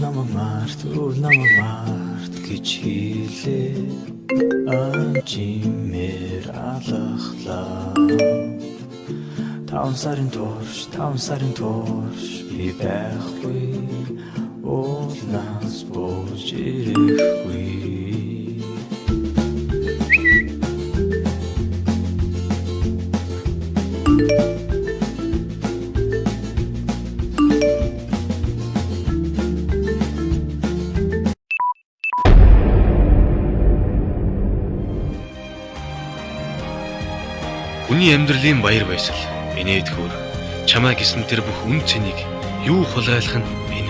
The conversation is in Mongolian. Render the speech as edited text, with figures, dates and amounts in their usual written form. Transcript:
намайг март гэж хэлээ амжимэр алахлаа. 5 сарын турш би байхгүй уулнаас бууж ирэхгүй. Хүний амьдралын баяр баясгал, миний эдгүүр чамаа гисэн тэр бүх үн цэнийг юу хулгайлах нь миний